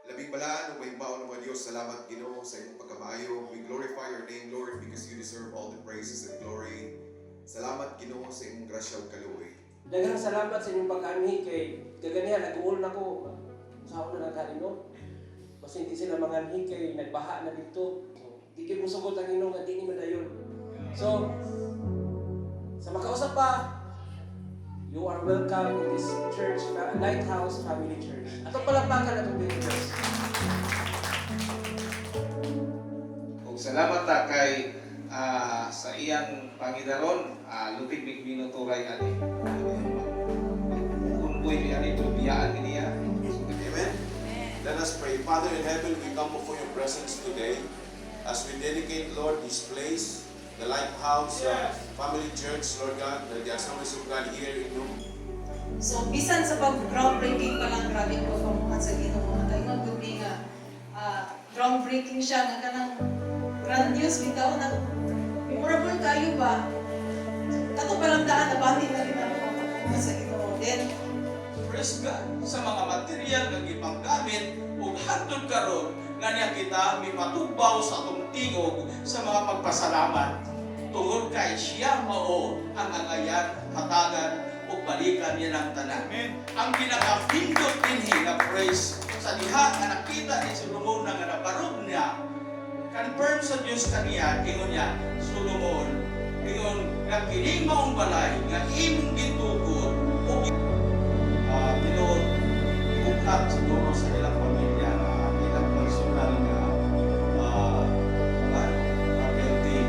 Labing balaan o mahigmaon ng mga Diyos, salamat Ginoo sa iyong pagkamaayo. We glorify your name, Lord, because you deserve all the praises and glory. Salamat Ginoo sa iyong grasya ug kaluoy. Daghang salamat sa inyong pag-anhi kay kaganihan nag-uol na ko sa ako na nagkalino. Basta hindi sila manganhi kay nagbaha na dito. Di kayo musugot ang Ginoo nga di ni madayon. So, sa makausap pa, you are welcome in this church, Lighthouse Family Church. Atong palakpakan na itong Diyos. Kung salamat ta kay sa iyang Pangidaron, lutig mig minuturay ani. Kumboy ni ani tulbiyaan niya. Amen. Let us pray. Father in heaven, we come before your presence today as we dedicate, Lord, this place, the Lighthouse Family Church, Lord God, the Assemblies of God here in Rome. So, bisan sa pag-groundbreaking pa lang, grabe ko pamuhan sa Ginoo. At ayun, good thing nga, groundbreaking siya, nga kanang grandiose, bitaw na, memorable kayo ba? Kato pa lang daan, nabati na rin ako pamuhan sa Ginoo. Then, Praise God sa mga material nga gipanggamit ug hangtod karon nga niya kita mipatubaw sa atong tingog sa mga pagpasalamat tungod kay siya mao ang angayan, hatagan ug balikan niya ng tanan. Ang pinaka-pindot dinhi nga praise sa diha nga nakita ni Solomon nga nabarog niya, confirm sa Dios kaniya ingon niya, Solomon, ingon nga kining maong balay nga imong gitugot ug tinuod bukhat siguro sa ilang pamilya na ilang personal nga ability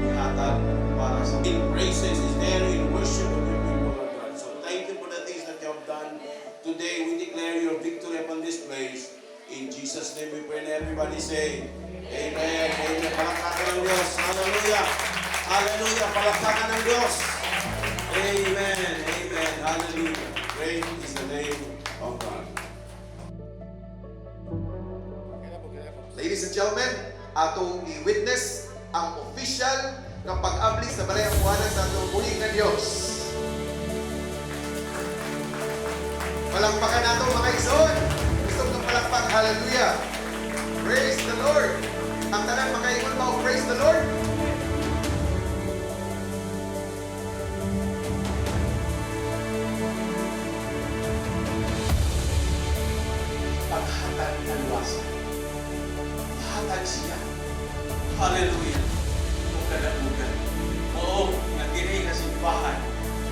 ihatag para sa Praises is there in worship of your people, Lord God. So thank you for the things that you have done. Today we declare your victory upon this place. In Jesus' name we pray and everybody say, Amen. Amen. Palakpakan ng Diyos. Hallelujah. Hallelujah. Palakpakan ng Diyos. Amen. Amen. Hallelujah. Praise is the name of God. Ladies and gentlemen, atong i-witness ang official ng pag-abli sa balay ang buwanan sa atong buhing na Diyos. Palakpakan nato mga igsoon. Gusto ng palakpak. Hallelujah. Praise the Lord. Ang tanan makaingon ba o praise the Lord? paghatag ng luwasa. Hatag siya. Hallelujah. Kung kadamugan. Oo, nga kini nga simbahan.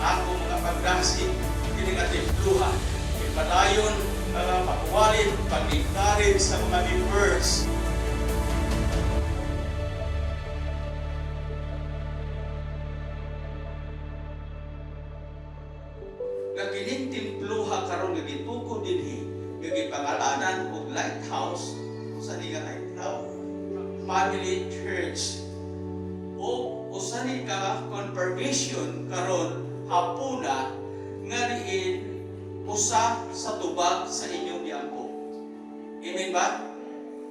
Ako mga pagdasig, kini nga templuhan. Ipadayon, pagwalin, pag-encourage sa mga members. Nga kining templuha karon nga gituko dinhi, nga gipangalanan og Lighthouse sa diga Lighthouse Family Church. O usani ka confirmation karon hapuna nga diin usa sa tubag sa inyong giangko. Amen ba?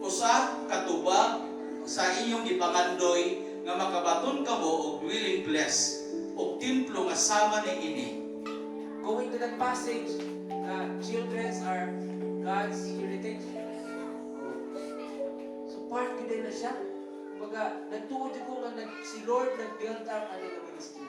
Usa ka tubag sa inyong gipangandoy nga makabaton kamo og dwelling place og templo nga sama ni ini. Going to that passage, children are God's heritage. So part ko din na siya. Kumbaga, nagtuod ko nga si Lord nag-build up ang ministry.